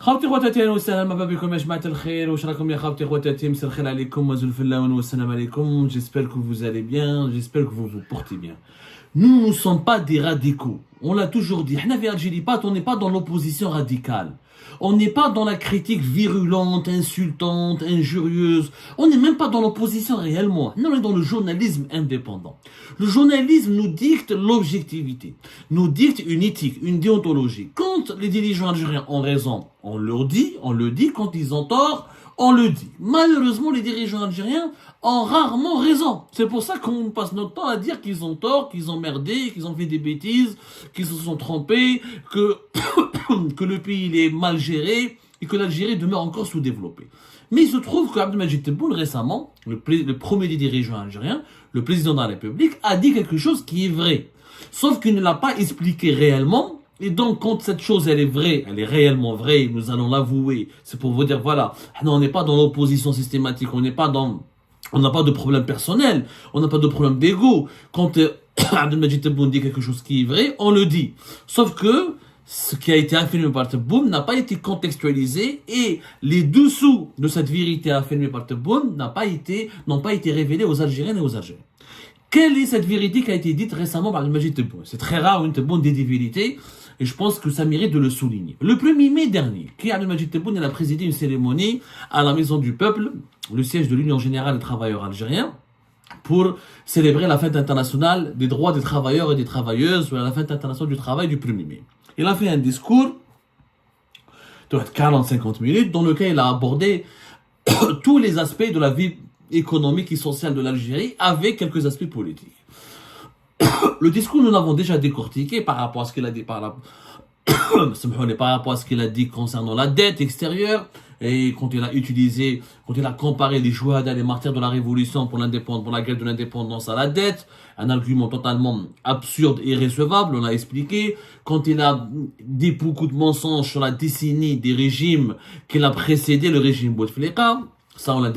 خوتي خواتاتي اهلا وسهلا مرحبا بكم يا جماعه الخير. واش راكم يا خوتي خواتاتي؟ مساء الخير عليكم وزول فلاون والسلام عليكم. J'espère que vous allez bien, j'espère que vous vous portez bien. Nous ne sommes pas des radicaux. On l'a toujours dit. حنا في Algérie on n'est pas dans l'opposition radicale. On n'est pas dans la critique virulente, insultante, injurieuse. On n'est même pas dans l'opposition réellement. Non, on est dans le journalisme indépendant. Le journalisme nous dicte l'objectivité, nous dicte une éthique, une déontologie. Quand les dirigeants algériens ont raison, on le dit. Quand ils ont tort, on le dit. Malheureusement, les dirigeants algériens ont rarement raison. C'est pour ça qu'on passe notre temps à dire qu'ils ont tort, qu'ils ont merdé, qu'ils ont fait des bêtises, qu'ils se sont trompés, que le pays il est mal géré et que l'Algérie demeure encore sous-développée. Mais il se trouve qu'Abdelmadjid Tebboune récemment, le premier des dirigeants algériens, le président de la République, a dit quelque chose qui est vrai. Sauf qu'il ne l'a pas expliqué réellement. Et donc, quand cette chose, elle est vraie, elle est réellement vraie, nous allons l'avouer. C'est pour vous dire, voilà, on n'est pas dans l'opposition systématique, on n'a pas de problème personnel, on n'a pas de problème d'ego. Quand Abdelmadjid Tebboune dit quelque chose qui est vrai, on le dit. Sauf que ce qui a été affirmé par Tebboune n'a pas été contextualisé et les dessous de cette vérité affirmée par Tebboune n'ont pas été révélés aux Algériennes et aux Algériens. Quelle est cette vérité qui a été dite récemment par Abdelmadjid Tebboune? C'est très rare une Tebboune dit des vérités et je pense que ça mérite de le souligner. Le 1er mai dernier, Abdelmadjid Tebboune a présidé une cérémonie à la Maison du Peuple, le siège de l'Union Générale des Travailleurs Algériens, pour célébrer la fête internationale des droits des travailleurs et des travailleuses, la fête internationale du travail du 1er mai. Il a fait un discours de 40-50 minutes dans lequel il a abordé tous les aspects de la vie économique et sociale de l'Algérie avec quelques aspects politiques. Le discours, nous l'avons déjà décortiqué par rapport à ce qu'il a dit par rapport à ce qu'il a dit concernant la dette extérieure et quand il a comparé les Chouhada, les martyrs de la révolution pour la guerre de l'indépendance à la dette, un argument totalement absurde et irrécevable, on l'a expliqué. Quand il a dit beaucoup de mensonges sur la décennie des régimes qu'il a précédé le régime Bouteflika, ça on l'a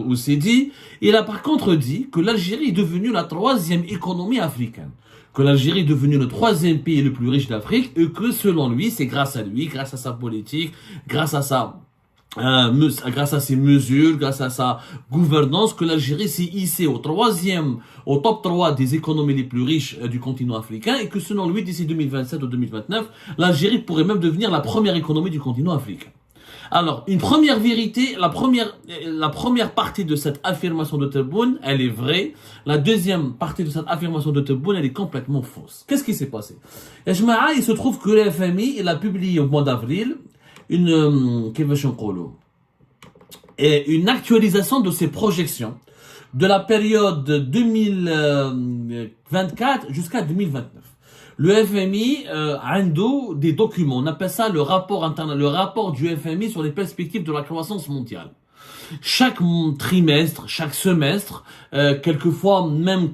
aussi dit. Il a par contre dit que l'Algérie est devenue la 3e économie africaine, que l'Algérie est devenue le 3e pays le plus riche d'Afrique et que selon lui, c'est grâce à lui, grâce à sa politique, grâce à ses mesures, grâce à sa gouvernance, que l'Algérie s'est hissée au top 3 des économies les plus riches du continent africain et que selon lui, d'ici 2027 ou 2029, l'Algérie pourrait même devenir la première économie du continent africain. Alors, une première vérité, la première partie de cette affirmation de Tebboune, elle est vraie. La deuxième partie de cette affirmation de Tebboune, elle est complètement fausse. Qu'est-ce qui s'est passé? Il se trouve que le FMI, il a publié au mois d'avril une actualisation de ses projections de la période 2024 jusqu'à 2029. Le FMI a des documents, on appelle ça le rapport du FMI sur les perspectives de la croissance mondiale. Chaque trimestre, chaque semestre, quelquefois même,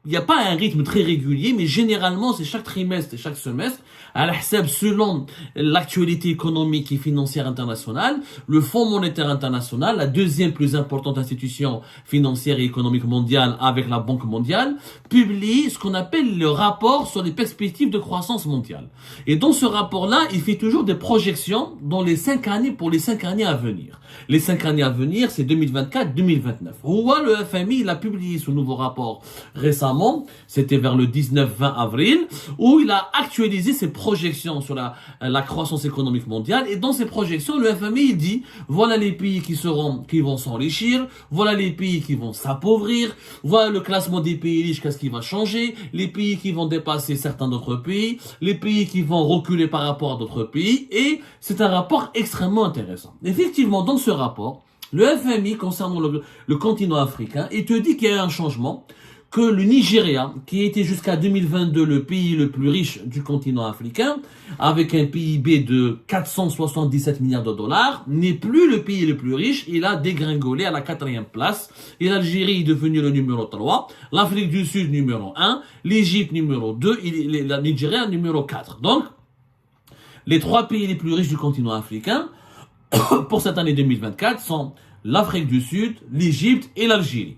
il n'y a pas un rythme très régulier, mais généralement c'est chaque trimestre et chaque semestre, à la selon l'actualité économique et financière internationale, le Fonds monétaire international, la deuxième plus importante institution financière et économique mondiale avec la Banque mondiale, publie ce qu'on appelle le rapport sur les perspectives de croissance mondiale. Et dans ce rapport-là, il fait toujours des projections dans les 5 années pour les 5 années à venir. Les 5 années à venir, c'est 2024-2029. Le FMI, il a publié ce nouveau rapport récemment, c'était vers le 19-20 avril, où il a actualisé ses projections sur la croissance économique mondiale. Et dans ces projections, le FMI il dit, voilà les pays qui vont s'enrichir, voilà les pays qui vont s'appauvrir, voilà le classement des pays riches, qu'est-ce qui va changer, les pays qui vont dépasser certains d'autres pays, les pays qui vont reculer par rapport à d'autres pays. Et c'est un rapport extrêmement intéressant. Effectivement, dans ce rapport, le FMI concernant le continent africain, il te dit qu'il y a un changement, que le Nigeria, qui était jusqu'à 2022 le pays le plus riche du continent africain, avec un PIB de 477 milliards de dollars, n'est plus le pays le plus riche, il a dégringolé à la 4e place, et l'Algérie est devenue le numéro 3, l'Afrique du Sud numéro 1, l'Égypte numéro 2, et le Nigeria numéro 4. Donc, les 3 pays les plus riches du continent africain, pour cette année 2024, sont l'Afrique du Sud, l'Égypte et l'Algérie.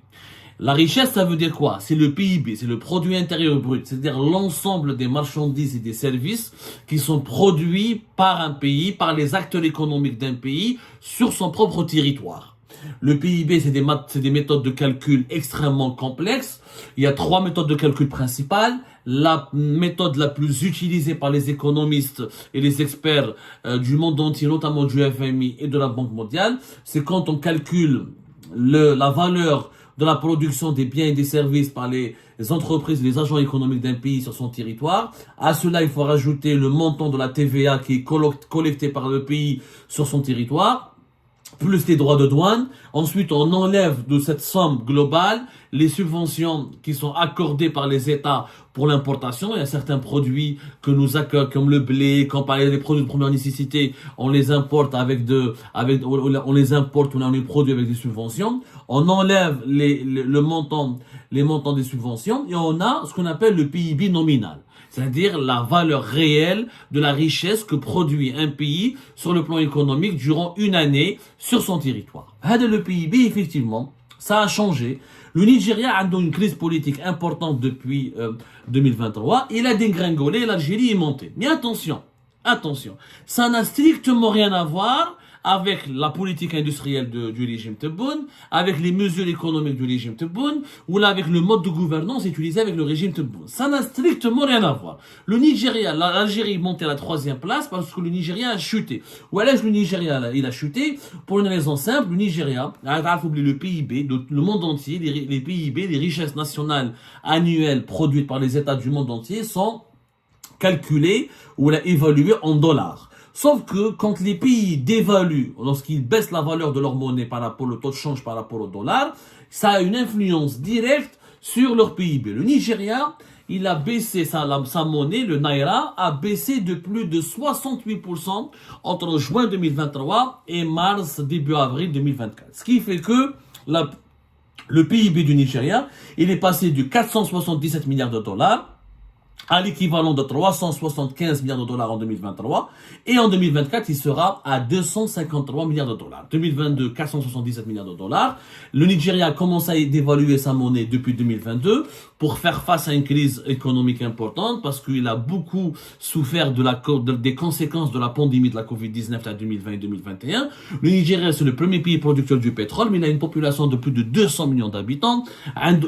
La richesse, ça veut dire quoi? C'est le PIB, c'est le produit intérieur brut, c'est-à-dire l'ensemble des marchandises et des services qui sont produits par un pays, par les acteurs économiques d'un pays sur son propre territoire. Le PIB, c'est des méthodes de calcul extrêmement complexes. Il y a 3 méthodes de calcul principales. La méthode la plus utilisée par les économistes et les experts du monde entier, notamment du FMI et de la Banque mondiale, c'est quand on calcule la valeur de la production des biens et des services par les entreprises et les agents économiques d'un pays sur son territoire. À cela, il faut rajouter le montant de la TVA qui est collecté par le pays sur son territoire, plus les droits de douane. Ensuite, on enlève de cette somme globale les subventions qui sont accordées par les États pour l'importation. Il y a certains produits que nous accueillons, comme le blé, quand par les produits de première nécessité, on les importe on les produit avec des subventions. On enlève les montants des subventions et on a ce qu'on appelle le PIB nominal. C'est-à-dire la valeur réelle de la richesse que produit un pays sur le plan économique durant une année sur son territoire. Le PIB, effectivement, ça a changé. Le Nigeria a une crise politique importante depuis 2023. Il a dégringolé, l'Algérie est montée. Mais attention, ça n'a strictement rien à voir avec la politique industrielle du régime Tebboune, avec les mesures économiques du régime Tebboune, ou là avec le mode de gouvernance utilisé avec le régime Tebboune. Ça n'a strictement rien à voir. Le Nigeria, l'Algérie est montée à la 3e place parce que le Nigeria a chuté. Ou alors le Nigeria, il a chuté pour une raison simple. Le Nigeria, il faut oublier le PIB, le monde entier, les PIB, les richesses nationales annuelles produites par les États du monde entier sont calculées ou évaluées en dollars. Sauf que quand les pays dévaluent, lorsqu'ils baissent la valeur de leur monnaie par rapport au taux de change par rapport au dollar, ça a une influence directe sur leur PIB. Le Nigeria, il a baissé sa monnaie, le Naira, a baissé de plus de 68% entre juin 2023 et début avril 2024. Ce qui fait que le PIB du Nigeria, il est passé de 477 milliards de dollars à l'équivalent de 375 milliards de dollars en 2023, et en 2024, il sera à 253 milliards de dollars. 2022, 477 milliards de dollars. Le Nigeria a commencé à dévaluer sa monnaie depuis 2022 pour faire face à une crise économique importante, parce qu'il a beaucoup souffert des conséquences de la pandémie de la Covid-19 à 2020 et 2021. Le Nigeria, c'est le premier pays producteur du pétrole, mais il a une population de plus de 200 millions d'habitants.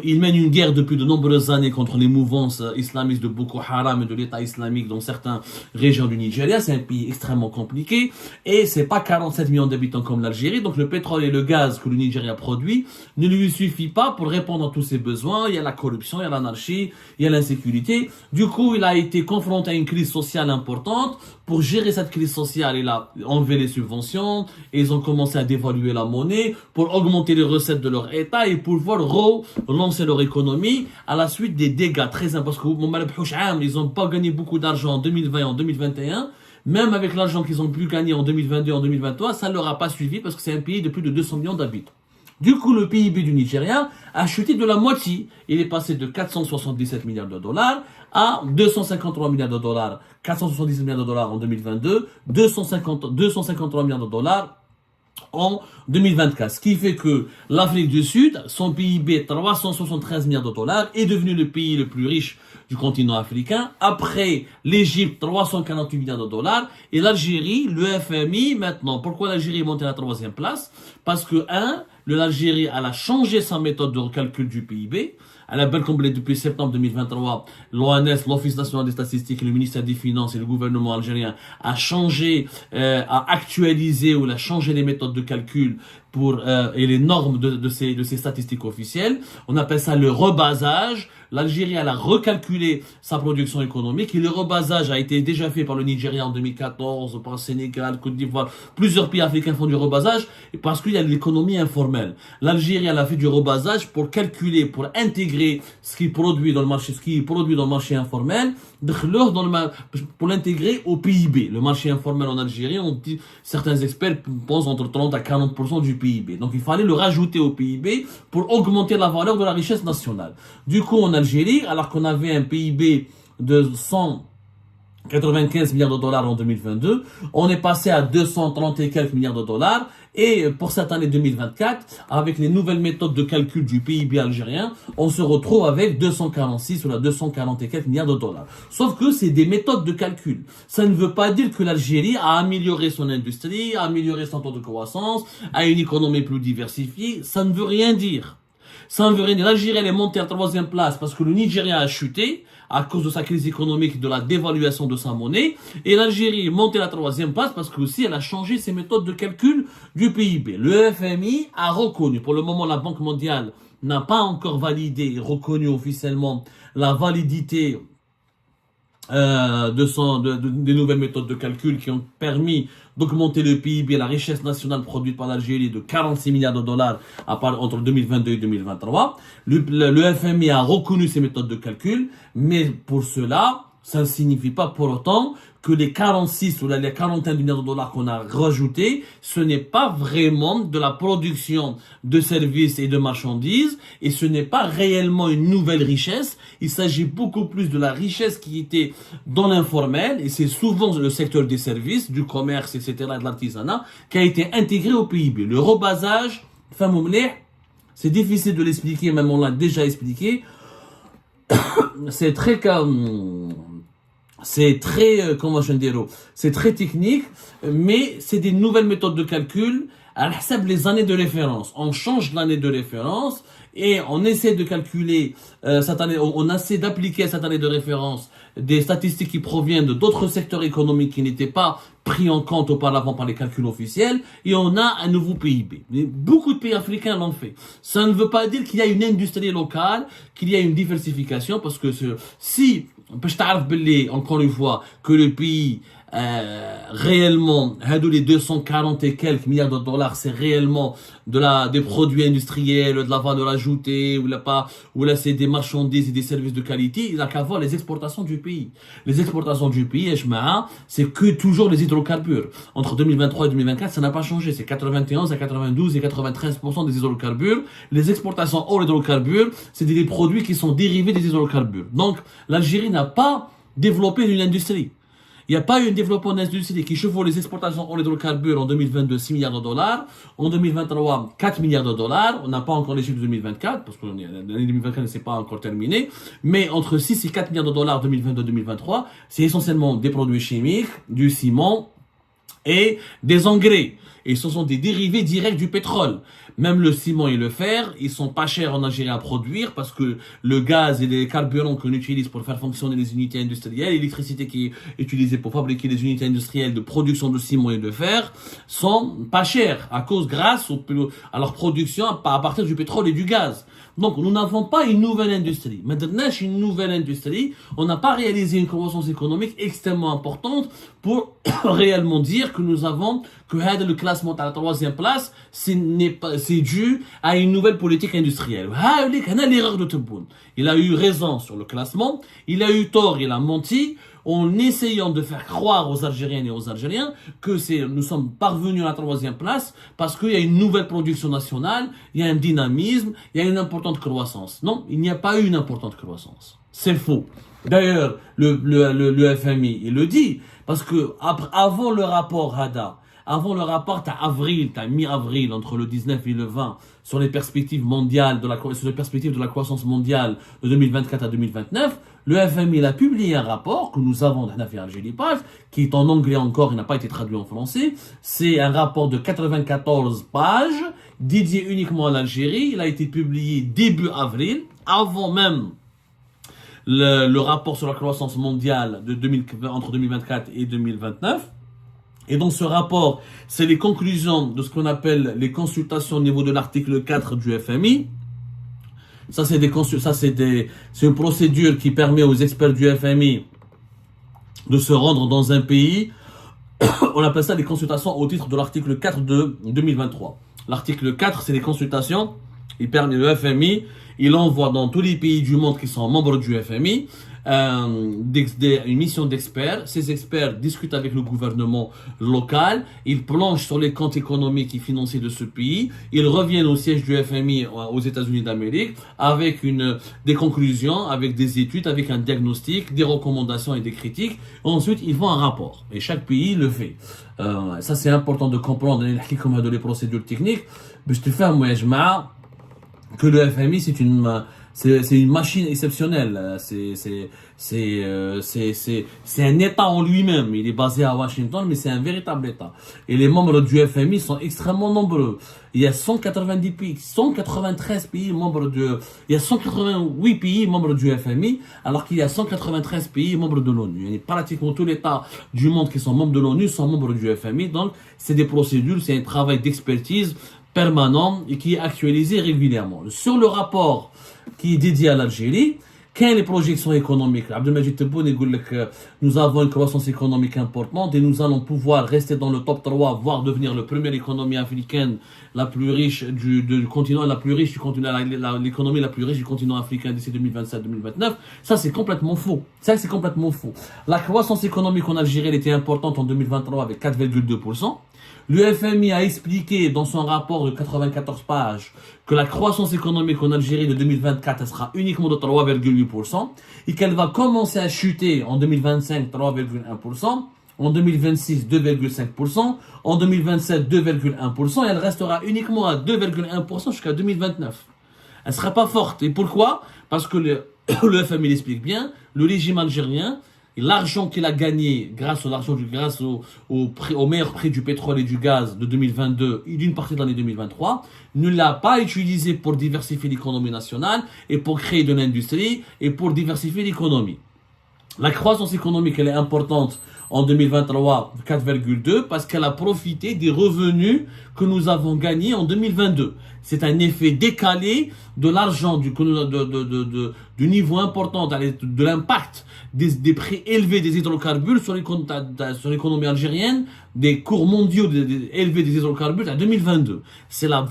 Il mène une guerre depuis de nombreuses années contre les mouvances islamistes de Boko Haram et de l'État islamique dans certaines régions du Nigeria. C'est un pays extrêmement compliqué et c'est pas 47 millions d'habitants comme l'Algérie. Donc le pétrole et le gaz que le Nigeria produit ne lui suffit pas pour répondre à tous ses besoins. Il y a la corruption, il y a l'anarchie, il y a l'insécurité. Du coup, il a été confronté à une crise sociale importante. Pour gérer cette crise sociale, il a enlevé les subventions et ils ont commencé à dévaluer la monnaie pour augmenter les recettes de leur État et pouvoir relancer leur économie à la suite des dégâts très importants. Parce que ils n'ont pas gagné beaucoup d'argent en 2020 et en 2021. Même avec l'argent qu'ils ont pu gagner en 2022 et en 2023, ça ne leur a pas suivi parce que c'est un pays de plus de 200 millions d'habitants. Du coup, le PIB du Nigeria a chuté de la moitié. Il est passé de 477 milliards de dollars à 253 milliards de dollars, 477 milliards de dollars en 2022, 253 milliards de dollars en 2024. Ce qui fait que l'Afrique du Sud, son PIB 373 milliards de dollars, est devenu le pays le plus riche du continent africain. Après l'Égypte, 348 milliards de dollars. Et l'Algérie, le FMI, maintenant. Pourquoi l'Algérie est montée à la 3e place? Parce que, l'Algérie, elle a changé sa méthode de calcul du PIB. Elle a bien comblé depuis septembre 2023. L'ONS, l'Office national des statistiques, le ministère des Finances et le gouvernement algérien a changé, a actualisé ou a changé les méthodes de calcul et les normes de ces statistiques officielles. On appelle ça le rebasage. L'Algérie, elle a recalculé sa production économique et le rebasage a été déjà fait par le Nigeria en 2014, par le Sénégal, Côte d'Ivoire. Plusieurs pays africains font du rebasage parce qu'il y a l'économie informelle. L'Algérie, elle a fait du rebasage pour calculer, pour intégrer ce qui produit dans le marché informel, pour l'intégrer au PIB. Le marché informel en Algérie, certains experts pensent entre 30 à 40% du PIB. Donc il fallait le rajouter au PIB pour augmenter la valeur de la richesse nationale. Du coup, en Algérie, alors qu'on avait un PIB de 95 milliards de dollars en 2022. On est passé à 230 et quelques milliards de dollars. Et pour cette année 2024, avec les nouvelles méthodes de calcul du PIB algérien, on se retrouve avec 246 ou 240 et quelques milliards de dollars. Sauf que c'est des méthodes de calcul. Ça ne veut pas dire que l'Algérie a amélioré son industrie, a amélioré son taux de croissance, a une économie plus diversifiée. Ça ne veut rien dire. Ça ne veut rien dire. L'Algérie, elle est montée à la 3e place parce que le Nigeria a chuté à cause de sa crise économique, de la dévaluation de sa monnaie. Et l'Algérie est montée à la 3e place parce que aussi elle a changé ses méthodes de calcul du PIB. Le FMI a reconnu, pour le moment la Banque mondiale n'a pas encore validé et reconnu officiellement la validité des nouvelles méthodes de calcul qui ont permis d'augmenter le PIB et la richesse nationale produite par l'Algérie de 46 milliards de dollars entre 2022 et 2023. Le FMI a reconnu ces méthodes de calcul, mais pour cela, ça ne signifie pas pour autant que les 46 ou les quarantaine de milliards de dollars qu'on a rajoutés, ce n'est pas vraiment de la production de services et de marchandises, et ce n'est pas réellement une nouvelle richesse. Il s'agit beaucoup plus de la richesse qui était dans l'informel, et c'est souvent le secteur des services, du commerce, etc., de l'artisanat, qui a été intégré au PIB. Le rebasage, c'est difficile de l'expliquer, même on l'a déjà expliqué. C'est très c'est très technique, mais c'est des nouvelles méthodes de calcul à les années de référence. On change l'année de référence et on essaie de calculer cette année, on essaie d'appliquer à cette année de référence des statistiques qui proviennent de d'autres secteurs économiques qui n'étaient pas pris en compte auparavant par les calculs officiels, et on a un nouveau PIB. Mais beaucoup de pays africains l'ont fait. Ça ne veut pas dire qu'il y a une industrie locale, qu'il y a une diversification, parce que si, encore une fois, que le pays réellement, les 240 et quelques milliards de dollars, c'est réellement des produits industriels, de la valeur ajoutée, ou là c'est des marchandises et des services de qualité. Il n'a qu'à voir les exportations du pays. Les exportations du pays, c'est que toujours les hydrocarbures. Entre 2023 et 2024, ça n'a pas changé. C'est 91 à 92 et 93% des hydrocarbures. Les exportations hors hydrocarbures, c'est des produits qui sont dérivés des hydrocarbures. Donc, l'Algérie n'a pas développé une industrie. Il n'y a pas eu un développement d'industrie qui chevauche les exportations en hydrocarbures en 2022, 6 milliards de dollars. En 2023, 4 milliards de dollars. On n'a pas encore les chiffres de 2024, parce que l'année 2024 ne s'est pas encore terminée. Mais entre 6 et 4 milliards de dollars 2022-2023, c'est essentiellement des produits chimiques, du ciment et des engrais. Et ce sont des dérivés directs du pétrole. Même le ciment et le fer, ils sont pas chers en Algérie à produire parce que le gaz et les carburants qu'on utilise pour faire fonctionner les unités industrielles, l'électricité qui est utilisée pour fabriquer les unités industrielles de production de ciment et de fer sont pas chers grâce à leur production à partir du pétrole et du gaz. Donc, nous n'avons pas une nouvelle industrie. Maintenant, une nouvelle industrie, on n'a pas réalisé une croissance économique extrêmement importante pour réellement dire que nous avons que le classement à la 3e place, c'est dû à une nouvelle politique industrielle. L'erreur de Tebboune. Il a eu raison sur le classement, il a eu tort, il a menti, en essayant de faire croire aux Algériennes et aux Algériens que nous sommes parvenus à la 3e place parce qu'il y a une nouvelle production nationale, il y a un dynamisme, il y a une importante croissance. Non, il n'y a pas eu une importante croissance. C'est faux. D'ailleurs, le FMI, il le dit, parce que avant le rapport Hada, t'as mi-avril, entre le 19 et le 20, sur les perspectives mondiales, sur les perspectives de la croissance mondiale de 2024 à 2029, le FMI a publié un rapport que nous avons dans l'affaire Algérie-Page, qui est en anglais encore, il n'a pas été traduit en français. C'est un rapport de 94 pages, dédié uniquement à l'Algérie. Il a été publié début avril, avant même le rapport sur la croissance mondiale entre 2024 et 2029. Et dans ce rapport, c'est les conclusions de ce qu'on appelle les consultations au niveau de l'article 4 du FMI. C'est une procédure qui permet aux experts du FMI de se rendre dans un pays. On appelle ça les consultations au titre de l'article 4 de 2023. L'article 4, c'est les consultations. Il permet le FMI, il envoie dans tous les pays du monde qui sont membres du FMI une mission d'experts. Ces experts discutent avec le gouvernement local, ils plongent sur les comptes économiques et financiers de ce pays, ils reviennent au siège du FMI aux États-Unis d'Amérique avec des conclusions, avec des études, avec un diagnostic, des recommandations et des critiques. Ensuite, ils font un rapport et chaque pays le fait. Ça, c'est important de comprendre les procédures techniques. Je te fais un que le FMI, c'est une machine exceptionnelle. C'est un État en lui-même. Il est basé à Washington, mais c'est un véritable État. Et les membres du FMI sont extrêmement nombreux. Il y a 190 pays, 193 pays membres il y a 188 pays membres du FMI, alors qu'il y a 193 pays membres de l'ONU. Et pratiquement tous les États du monde qui sont membres de l'ONU sont membres du FMI. Donc, c'est des procédures, c'est un travail d'expertise permanent et qui est actualisé régulièrement. Sur le rapport qui est dédié à l'Algérie, quelles sont les projections économiques? Abdelmajid Tebboune dit que nous avons une croissance économique importante et nous allons pouvoir rester dans le top 3, voire devenir la première économie africaine la plus riche du continent, la plus riche du continent, l'économie la plus riche du continent africain d'ici 2027-2029. Ça, c'est complètement faux. Ça, c'est complètement faux. La croissance économique en Algérie, elle était importante en 2023 avec 4,2%. Le FMI a expliqué dans son rapport de 94 pages que la croissance économique en Algérie de 2024 elle sera uniquement de 3,8% et qu'elle va commencer à chuter en 2025 3,1%, en 2026 2,5%, en 2027 2,1% et elle restera uniquement à 2,1% jusqu'à 2029. Elle ne sera pas forte. Et pourquoi? Parce que le FMI l'explique bien, le régime algérien, l'argent qu'il a gagné grâce au meilleur prix du pétrole et du gaz de 2022 et d'une partie de l'année 2023, ne l'a pas utilisé pour diversifier l'économie nationale et pour créer de l'industrie et pour diversifier l'économie. La croissance économique, elle est importante en 2023, 4,2, parce qu'elle a profité des revenus que nous avons gagnés en 2022. C'est un effet décalé de l'argent, du niveau important, de l'impact des prix élevés des hydrocarbures sur l'économie algérienne, des cours mondiaux élevés des hydrocarbures à 2022. C'est la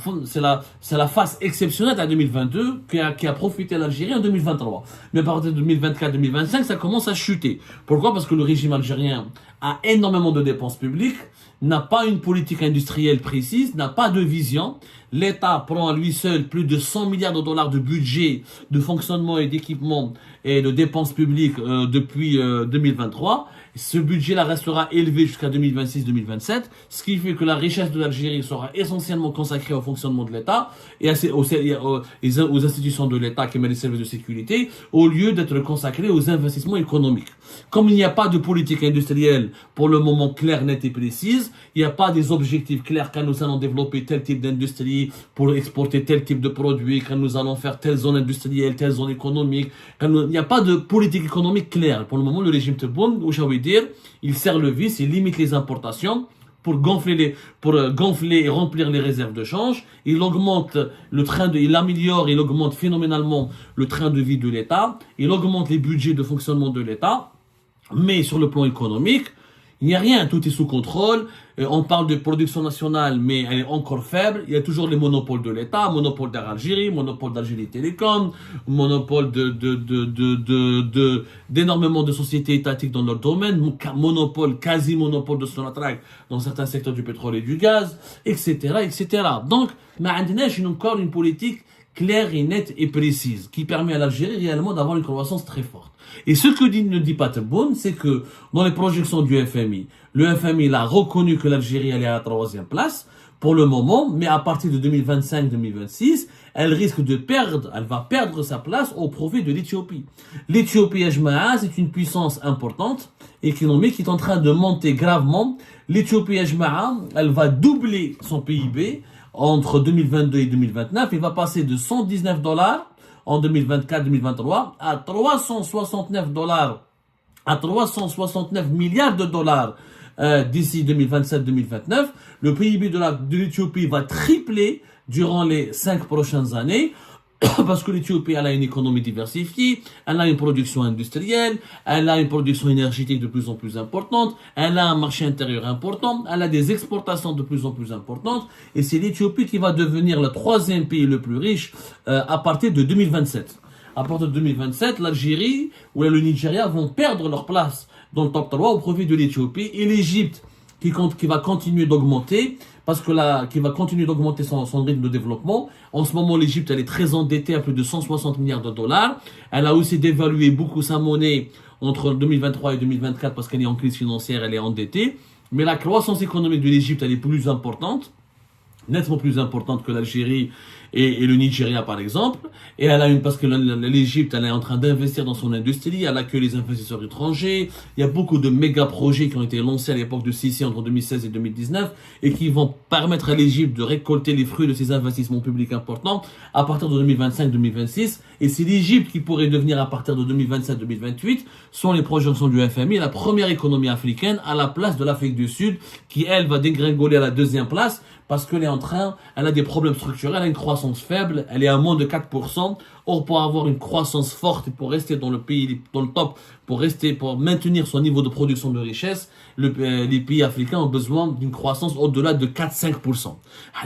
phase exceptionnelle à 2022 qui a profité à l'Algérie en 2023. Mais à partir de 2024-2025, ça commence à chuter. Pourquoi? Parce que le régime algérien a énormément de dépenses publiques, n'a pas une politique industrielle précise, n'a pas de vision. L'État prend à lui seul plus de 100 milliards de dollars de budget de fonctionnement et d'équipement et de dépenses publiques depuis 2023. Ce budget-là restera élevé jusqu'à 2026-2027, ce qui fait que la richesse de l'Algérie sera essentiellement consacrée au fonctionnement de l'État et aux institutions de l'État qui mettent les services de sécurité, au lieu d'être consacrée aux investissements économiques. Comme il n'y a pas de politique industrielle pour le moment claire, nette et précise, il n'y a pas des objectifs clairs quand nous allons développer tel type d'industrie pour exporter tel type de produit, quand nous allons faire telle zone industrielle, telle zone économique, il n'y a pas de politique économique claire. Pour le moment, le régime Tebboune, il serre le vis, il limite les importations pour gonfler et remplir les réserves de change. Il augmente il améliore, il augmente phénoménalement le train de vie de l'État. Il augmente les budgets de fonctionnement de l'État. Mais sur le plan économique, il n'y a rien, tout est sous contrôle. On parle de production nationale, mais elle est encore faible. Il y a toujours les monopoles de l'État, monopole d'Air Algérie, monopole d'Algérie Télécom, monopole d'énormément de sociétés étatiques dans leur domaine, monopole, quasi-monopole de Sonatrach dans certains secteurs du pétrole et du gaz, etc., etc. Donc, mais on a encore une politique claire et nette et précise qui permet à l'Algérie réellement d'avoir une croissance très forte. Et ce que ne dit pas Tebboune, c'est que dans les projections du FMI, le FMI a reconnu que l'Algérie allait à la 3e place pour le moment, mais à partir de 2025-2026, elle va perdre sa place au profit de l'Éthiopie. L'Éthiopie, c'est une puissance importante économique qui est en train de monter gravement. L'Éthiopie, elle va doubler son PIB entre 2022 et 2029. Il va passer de 119 dollars en 2024-2023 à 369 dollars, à 369 milliards de dollars d'ici 2027-2029. Le PIB de l'Éthiopie va tripler durant les 5 prochaines années. Parce que l'Éthiopie, elle a une économie diversifiée, elle a une production industrielle, elle a une production énergétique de plus en plus importante, elle a un marché intérieur important, elle a des exportations de plus en plus importantes, et c'est l'Éthiopie qui va devenir le 3e pays le plus riche à partir de 2027. à partir de 2027, l'Algérie ou le Nigeria vont perdre leur place dans le top 3 au profit de l'Éthiopie et l'Égypte qui va continuer d'augmenter qui va continuer d'augmenter son rythme de développement. En ce moment, l'Égypte, elle est très endettée à plus de 160 milliards de dollars. Elle a aussi dévalué beaucoup sa monnaie entre 2023 et 2024 parce qu'elle est en crise financière, elle est endettée. Mais la croissance économique de l'Égypte, elle est plus importante, nettement plus importante que l'Algérie et le Nigeria par exemple, et elle a parce que l'Égypte elle est en train d'investir dans son industrie, elle accueille les investisseurs étrangers, il y a beaucoup de méga projets qui ont été lancés à l'époque de Sisi entre 2016 et 2019 et qui vont permettre à l'Égypte de récolter les fruits de ces investissements publics importants à partir de 2025-2026, et c'est l'Égypte qui pourrait devenir à partir de 2027-2028, selon les projections du FMI, la première économie africaine à la place de l'Afrique du Sud qui elle va dégringoler à la deuxième place parce qu'elle est elle a des problèmes structurels, elle a une croissance faible, elle est à moins de 4%. Or, pour avoir une croissance forte et pour rester dans le pays, dans le top, pour maintenir son niveau de production de richesse, les pays africains ont besoin d'une croissance au-delà de 4-5%.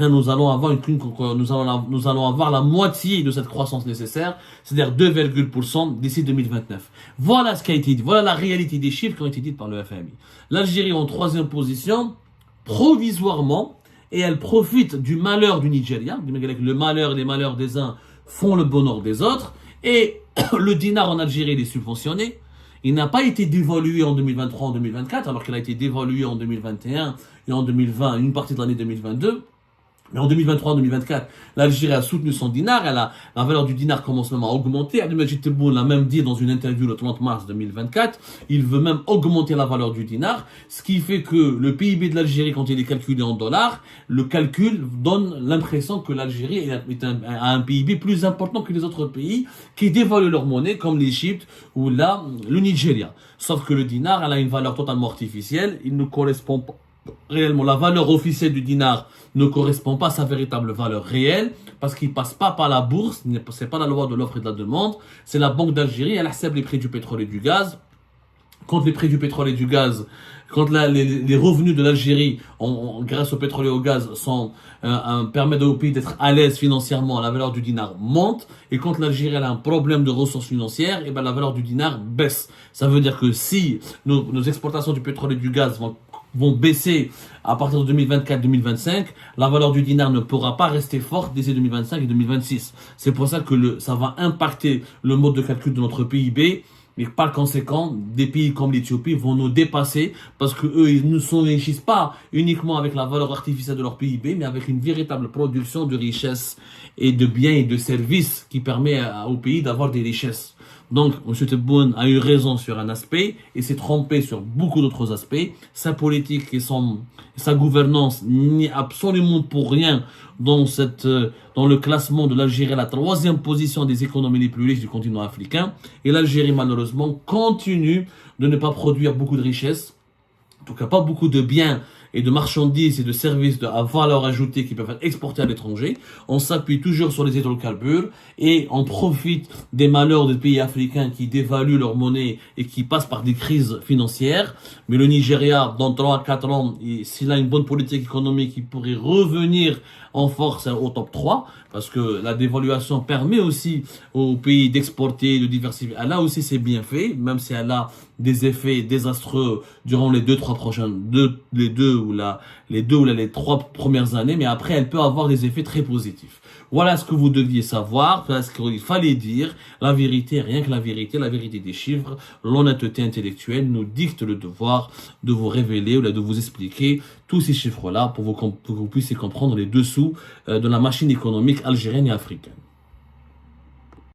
Là, nous allons avoir la moitié de cette croissance nécessaire, c'est-à-dire 2,% d'ici 2029. Voilà ce qui a été dit, voilà la réalité des chiffres qui ont été dites par le FMI. L'Algérie en troisième position, provisoirement, et elle profite du malheur du Nigeria. Le malheur et les malheurs des uns font le bonheur des autres. Et le dinar en Algérie, il est subventionné. Il n'a pas été dévalué en 2023, en 2024, alors qu'il a été dévalué en 2021 et en 2020, une partie de l'année 2022. Mais en 2023-2024, l'Algérie a soutenu son dinar, la valeur du dinar commence même à augmenter. Abdelmajid Tebboune l'a même dit dans une interview le 30 mars 2024, il veut même augmenter la valeur du dinar, ce qui fait que le PIB de l'Algérie, quand il est calculé en dollars, le calcul donne l'impression que l'Algérie a un PIB plus important que les autres pays qui dévaluent leur monnaie, comme l'Égypte ou le Nigeria. Sauf que le dinar, elle a une valeur totalement artificielle, il ne correspond pas réellement, la valeur officielle du dinar ne correspond pas à sa véritable valeur réelle parce qu'il passe pas par la bourse, c'est pas la loi de l'offre et de la demande, c'est la Banque d'Algérie, elle accepte les prix du pétrole et du gaz. Quand les prix du pétrole et du gaz, quand les revenus de l'Algérie, grâce au pétrole et au gaz, permettent au pays d'être à l'aise financièrement, la valeur du dinar monte. Et quand l'Algérie a un problème de ressources financières, et ben la valeur du dinar baisse. Ça veut dire que si nos exportations du pétrole et du gaz vont baisser à partir de 2024-2025, la valeur du dinar ne pourra pas rester forte d'ici 2025 et 2026. C'est pour ça que ça va impacter le mode de calcul de notre PIB. Mais par conséquent, des pays comme l'Éthiopie vont nous dépasser parce que eux, ils ne s'enrichissent pas uniquement avec la valeur artificielle de leur PIB, mais avec une véritable production de richesses et de biens et de services qui permet au pays d'avoir des richesses. Donc, M. Tebboune a eu raison sur un aspect et s'est trompé sur beaucoup d'autres aspects. Sa politique et sa gouvernance n'est absolument pour rien dans le classement de l'Algérie à la troisième position des économies les plus riches du continent africain. Et l'Algérie, malheureusement, continue de ne pas produire beaucoup de richesses. En tout cas, pas beaucoup de biens et de marchandises et de services à valeur ajoutée qui peuvent être exportés à l'étranger. On s'appuie toujours sur les hydrocarbures et on profite des malheurs des pays africains qui dévaluent leur monnaie et qui passent par des crises financières. Mais le Nigeria, dans 3 à 4 ans, s'il a une bonne politique économique, il pourrait revenir en force au top 3 parce que la dévaluation permet aussi au pays d'exporter, de diversifier. Elle a aussi ses bienfaits, même si elle a des effets désastreux durant les 2-3 prochaines, les 3 premières années, mais après elle peut avoir des effets très positifs. Voilà ce que vous deviez savoir, voilà ce qu'il fallait dire. La vérité, rien que la vérité des chiffres, l'honnêteté intellectuelle nous dicte le devoir de vous révéler ou de vous expliquer tous ces chiffres-là pour que vous puissiez comprendre les dessous de la machine économique algérienne et africaine.